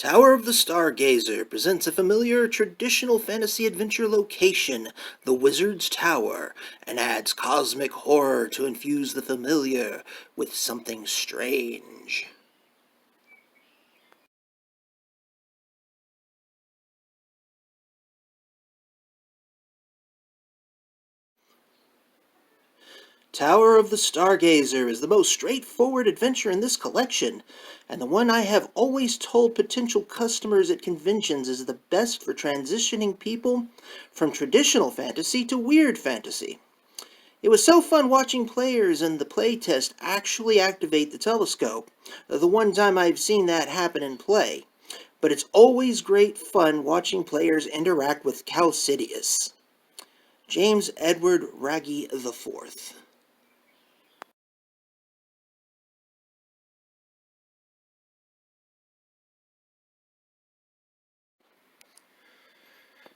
Tower of the Stargazer presents a familiar traditional fantasy adventure location, the Wizard's Tower, and adds cosmic horror to infuse the familiar with something strange. Tower of the Stargazer is the most straightforward adventure in this collection, and the one I have always told potential customers at conventions is the best for transitioning people from traditional fantasy to weird fantasy. It was so fun watching players in the playtest actually activate the telescope, the one time I've seen that happen in play. But it's always great fun watching players interact with Calcidius. James Edward Raggy IV.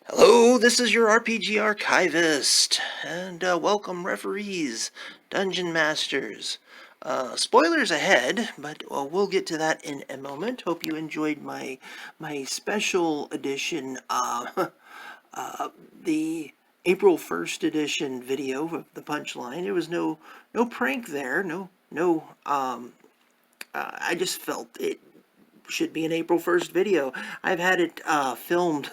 Hello, this is your RPG Archivist, and welcome referees, Dungeon Masters. Spoilers ahead, but we'll get to that in a moment. Hope you enjoyed my special edition, the April 1st edition video of the punchline. There was no prank there, I just felt it should be an April 1st video. I've had it filmed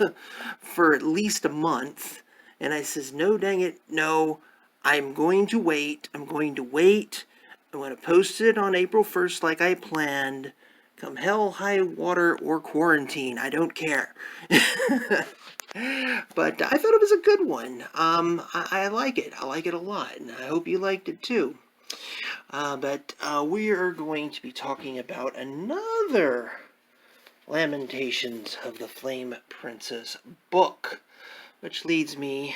for at least a month, and I says, no, dang it, no, I'm going to wait. I'm going to post it on April 1st like I planned. Come hell, high water, or quarantine, I don't care. But I thought it was a good one. I like it. I like it a lot, and I hope you liked it too. But we are going to be talking about another Lamentations of the Flame Princess book, which leads me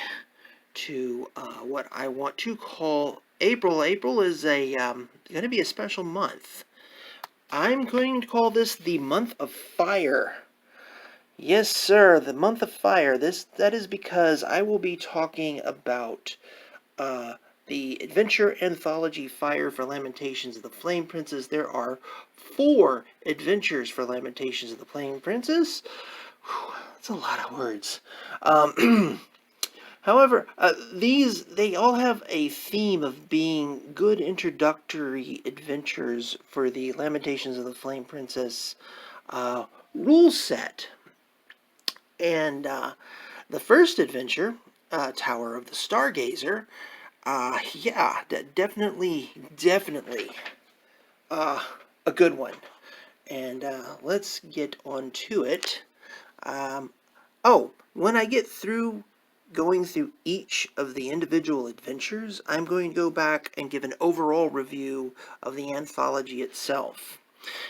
to what I want to call April. April is going to be a special month. I'm going to call this the month of fire. Yes, sir, the month of fire. That is because I will be talking about the Adventure Anthology Fire for Lamentations of the Flame Princess. There are 4 adventures for Lamentations of the Flame Princess. Whew, that's a lot of words. However, they all have a theme of being good introductory adventures for the Lamentations of the Flame Princess rule set. And the first adventure, Tower of the Stargazer, yeah, definitely, a good one. And let's get on to it. When I get through going through each of the individual adventures, I'm going to go back and give an overall review of the anthology itself.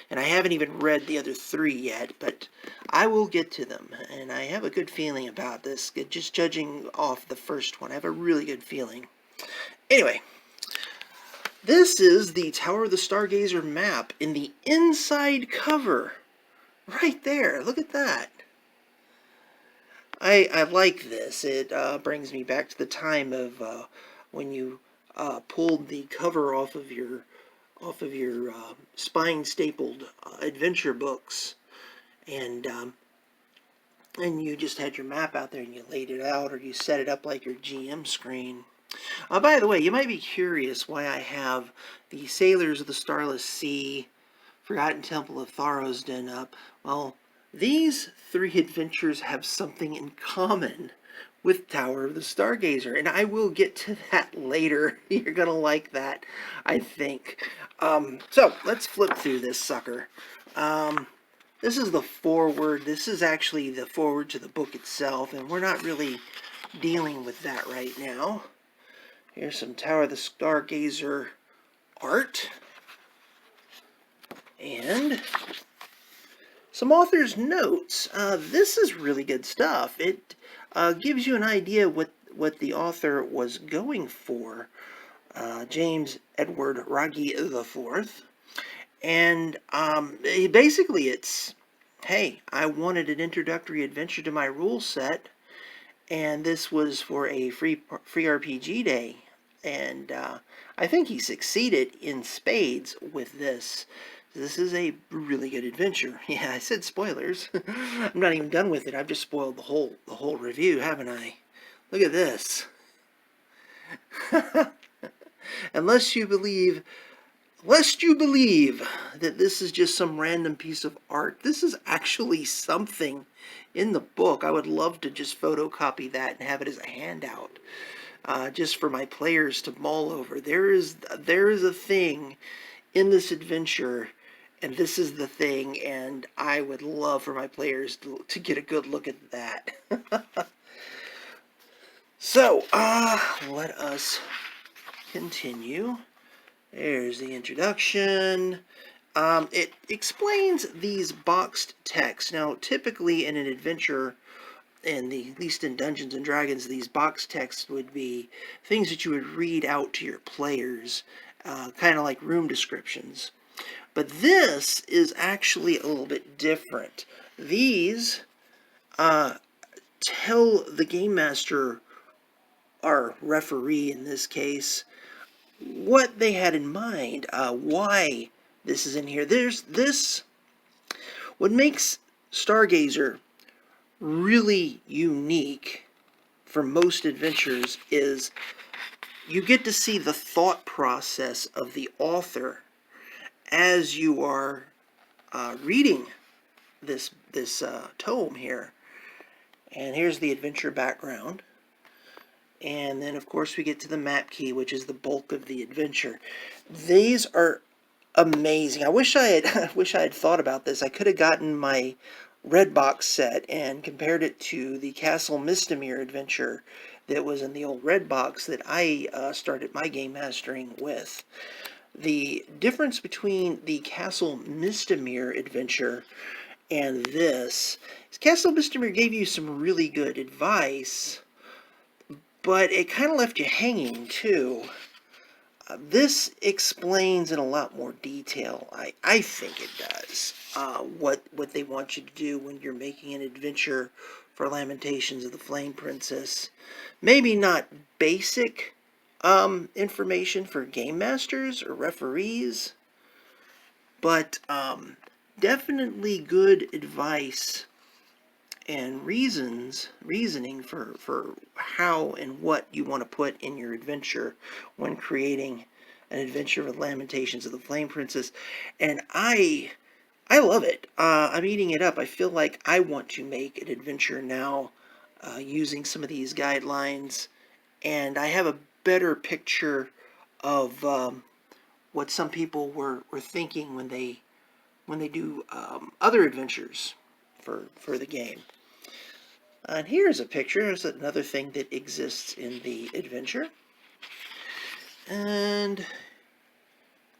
And I haven't even read the other 3 yet, but I will get to them. And I have a good feeling about this. Just judging off the first one, I have a really good feeling. Anyway, this is the Tower of the Stargazer map in the inside cover. Right there, look at that. I like this. It brings me back to the time of when you pulled the cover off of your spine stapled adventure books, and you just had your map out there and you laid it out, or you set it up like your GM screen. By the way, you might be curious why I have the Sailors of the Starless Sea, Forgotten Temple of Tharosden up. Well, these 3 adventures have something in common with Tower of the Stargazer, and I will get to that later. You're going to like that, I think. So, let's flip through this sucker. This is the foreword. This is actually the foreword to the book itself, and we're not really dealing with that right now. Here's some Tower of the Stargazer art. And some author's notes. This is really good stuff. It gives you an idea what the author was going for, James Edward Raggy IV. And basically it's, hey, I wanted an introductory adventure to my rule set, and this was for a free RPG day. And I think he succeeded in spades with this. This is a really good adventure. Yeah, I said spoilers. I'm not even done with it. I've just spoiled the whole review, haven't I? Look at this. Unless you believe Lest you believe that this is just some random piece of art, this is actually something in the book. I would love to just photocopy that and have it as a handout, just for my players to mull over. There is a thing in this adventure, and this is the thing, and I would love for my players to get a good look at that. So, let us continue. There's the introduction. It explains these boxed texts. Now, typically in an adventure, at least in Dungeons and Dragons, these boxed texts would be things that you would read out to your players, kind of like room descriptions. But this is actually a little bit different. These tell the game master, our referee in this case, what they had in mind, why this is in here. What makes Stargazer really unique for most adventures is you get to see the thought process of the author as you are reading this tome here. And here's the adventure background. And then, of course, we get to the map key, which is the bulk of the adventure. These are amazing. I wish I had thought about this. I could have gotten my red box set and compared it to the Castle Misdemeanor adventure that was in the old red box that I started my game mastering with. The difference between the Castle Misdemeanor adventure and this is Castle Misdemeanor gave you some really good advice, but it kind of left you hanging, too. This explains in a lot more detail. I think it does. What they want you to do when you're making an adventure for Lamentations of the Flame Princess. Maybe not basic information for game masters or referees, but definitely good advice and reasoning for how and what you want to put in your adventure when creating an adventure with Lamentations of the Flame Princess. And I love it. I'm eating it up. I feel like I want to make an adventure now using some of these guidelines, and I have a better picture of what some people were thinking when they do other adventures for the game. And here's a picture. There's another thing that exists in the adventure. And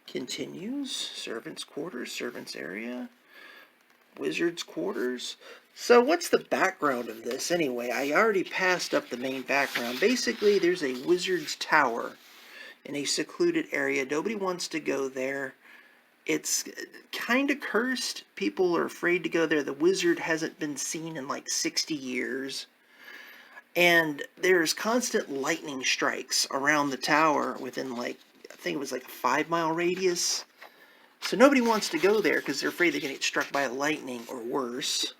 continues. Servants' quarters, servants' area, wizard's quarters. So what's the background of this anyway? I already passed up the main background. Basically, there's a wizard's tower in a secluded area. Nobody wants to go there. It's kind of cursed. People are afraid to go there. The wizard hasn't been seen in like 60 years. And there's constant lightning strikes around the tower within I think it was like a 5-mile radius. So nobody wants to go there because they're afraid they're going to get struck by lightning or worse.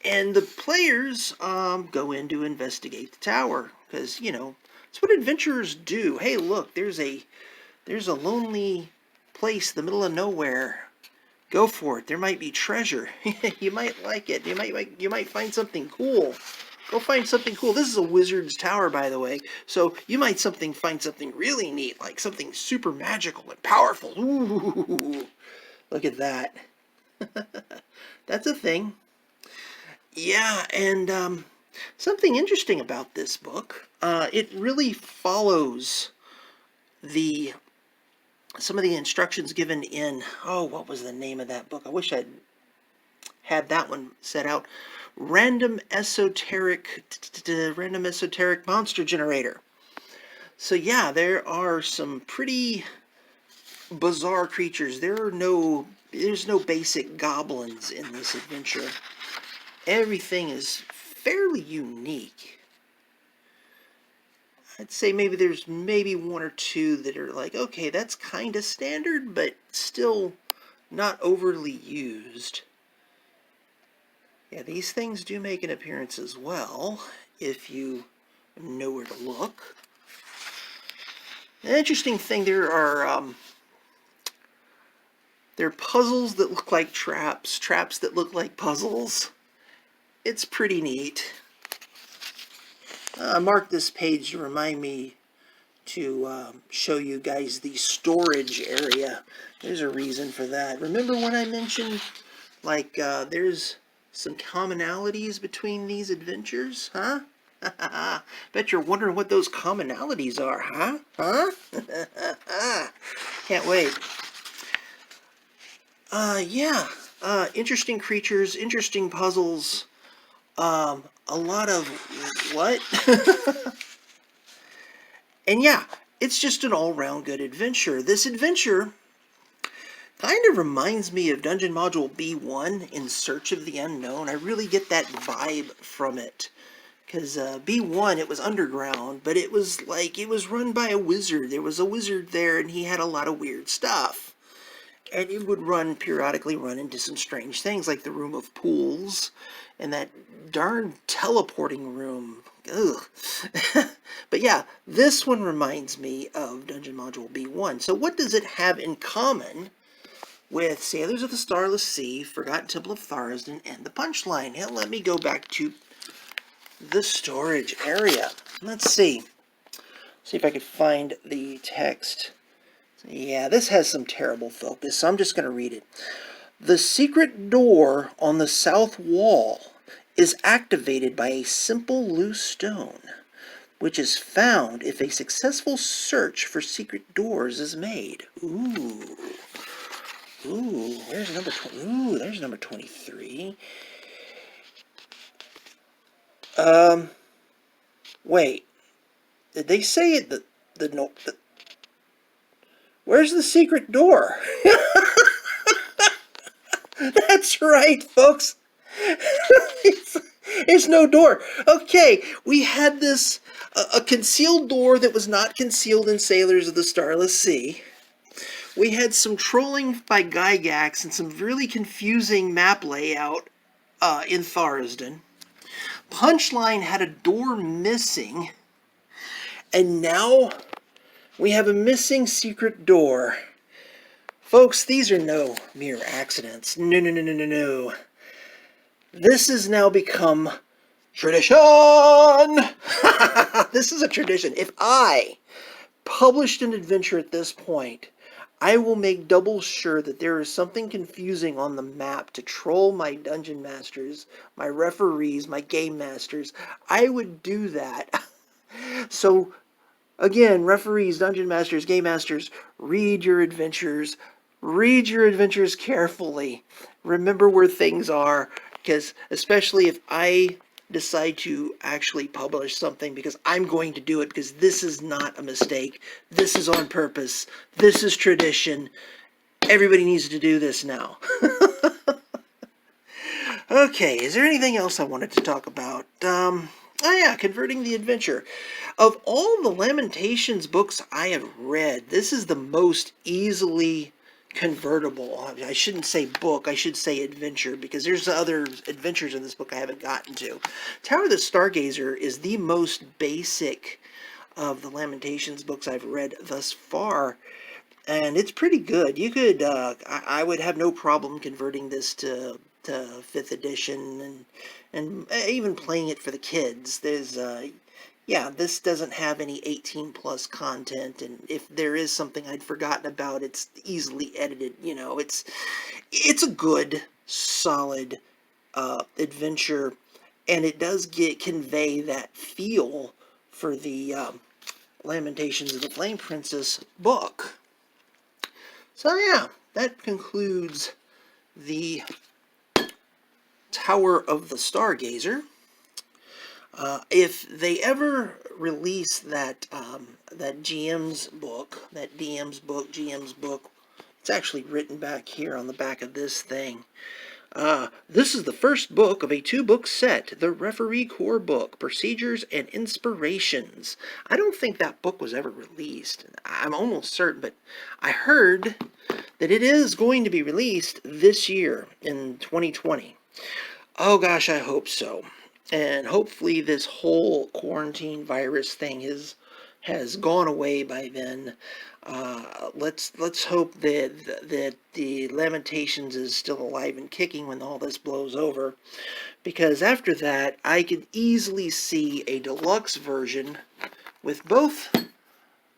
And the players go in to investigate the tower because, it's what adventurers do. Hey, look, there's a lonely place in the middle of nowhere. Go for it. There might be treasure. You might like it. You might find something cool. Go find something cool. This is a wizard's tower, by the way. So you might find something really neat, like something super magical and powerful. Ooh, look at that. That's a thing. Yeah, and something interesting about this book, it really follows some of the instructions given in, what was the name of that book? I wish I'd had that one set out. Random Esoteric Monster Generator. So yeah, there are some pretty bizarre creatures. There's no basic goblins in this adventure. Everything is fairly unique. I'd say maybe there's maybe one or two that are like, okay, that's kind of standard, but still not overly used. Yeah, these things do make an appearance as well, if you know where to look. An interesting thing, there are puzzles that look like traps, traps that look like puzzles. It's pretty neat. Mark this page to remind me to show you guys the storage area. There's a reason for that. Remember when I mentioned, like, there's some commonalities between these adventures, huh? Bet you're wondering what those commonalities are, huh? Huh? Can't wait. Yeah. Interesting creatures, interesting puzzles. A lot of what? And yeah, it's just an all-round good adventure. This adventure kind of reminds me of Dungeon Module B1, In Search of the Unknown. I really get that vibe from it. Because B1, it was underground, but it was like, it was run by a wizard. There was a wizard there, and he had a lot of weird stuff. And it would periodically run into some strange things, like the Room of Pools, and that darn teleporting room. Ugh. But yeah, this one reminds me of Dungeon Module B1. So what does it have in common with Sailors of the Starless Sea, Forgotten Temple of Tharizdun, and the Punchline? Now let me go back to the storage area. Let's see. See if I could find the text. Yeah, this has some terrible focus, so I'm just going to read it. The secret door on the south wall is activated by a simple loose stone, which is found if a successful search for secret doors is made. Ooh. Ooh, where's number 20? Ooh, there's number 23. Wait. Did they say it? Where's the secret door? That's right, folks. It's no door. Okay, we had this, a concealed door that was not concealed in Sailors of the Starless Sea. We had some trolling by Gygax and some really confusing map layout in Tharizdun. Punchline had a door missing, and now we have a missing secret door. Folks, these are no mere accidents. No. This has now become tradition! This is a tradition. If I published an adventure at this point, I will make double sure that there is something confusing on the map to troll my dungeon masters, my referees, my game masters. I would do that. So, again, referees, dungeon masters, game masters, read your adventures. Read your adventures carefully. Remember where things are, because especially if I decide to actually publish something, because I'm going to do it, because this is not a mistake. This is on purpose. This is tradition. Everybody needs to do this now. Okay, is there anything else I wanted to talk about? Oh yeah, Converting the Adventure. Of all the Lamentations books I have read, this is the most easily convertible. I shouldn't say book, I should say adventure, because there's other adventures in this book I haven't gotten to. Tower of the Stargazer is the most basic of the Lamentations books I've read thus far, and it's pretty good. You could, I would have no problem converting this to 5th edition, and even playing it for the kids. There's, yeah, this doesn't have any 18 plus content, and if there is something I'd forgotten about, it's easily edited. You know, it's a good, solid adventure, and it does convey that feel for the Lamentations of the Flame Princess book. So yeah, that concludes the Tower of the Stargazer. If they ever release that GM's book, that DM's book, GM's book, it's actually written back here on the back of this thing. This is the first book of a 2-book set, the Referee Core Book, Procedures and Inspirations. I don't think that book was ever released. I'm almost certain, but I heard that it is going to be released this year in 2020. Oh gosh, I hope so. And hopefully this whole quarantine virus thing has gone away by then. Let's hope that the Lamentations is still alive and kicking when all this blows over, because after that I could easily see a deluxe version with both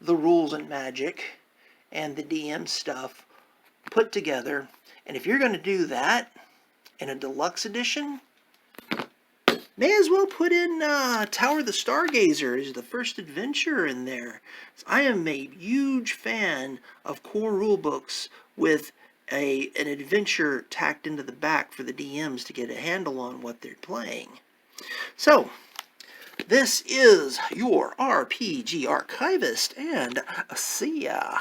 the rules and magic and the DM stuff put together. And if you're going to do that in a deluxe edition, may as well put in Tower of the Stargazer as the first adventure in there. I am a huge fan of core rulebooks with an adventure tacked into the back for the DMs to get a handle on what they're playing. So, this is your RPG Archivist, and see ya.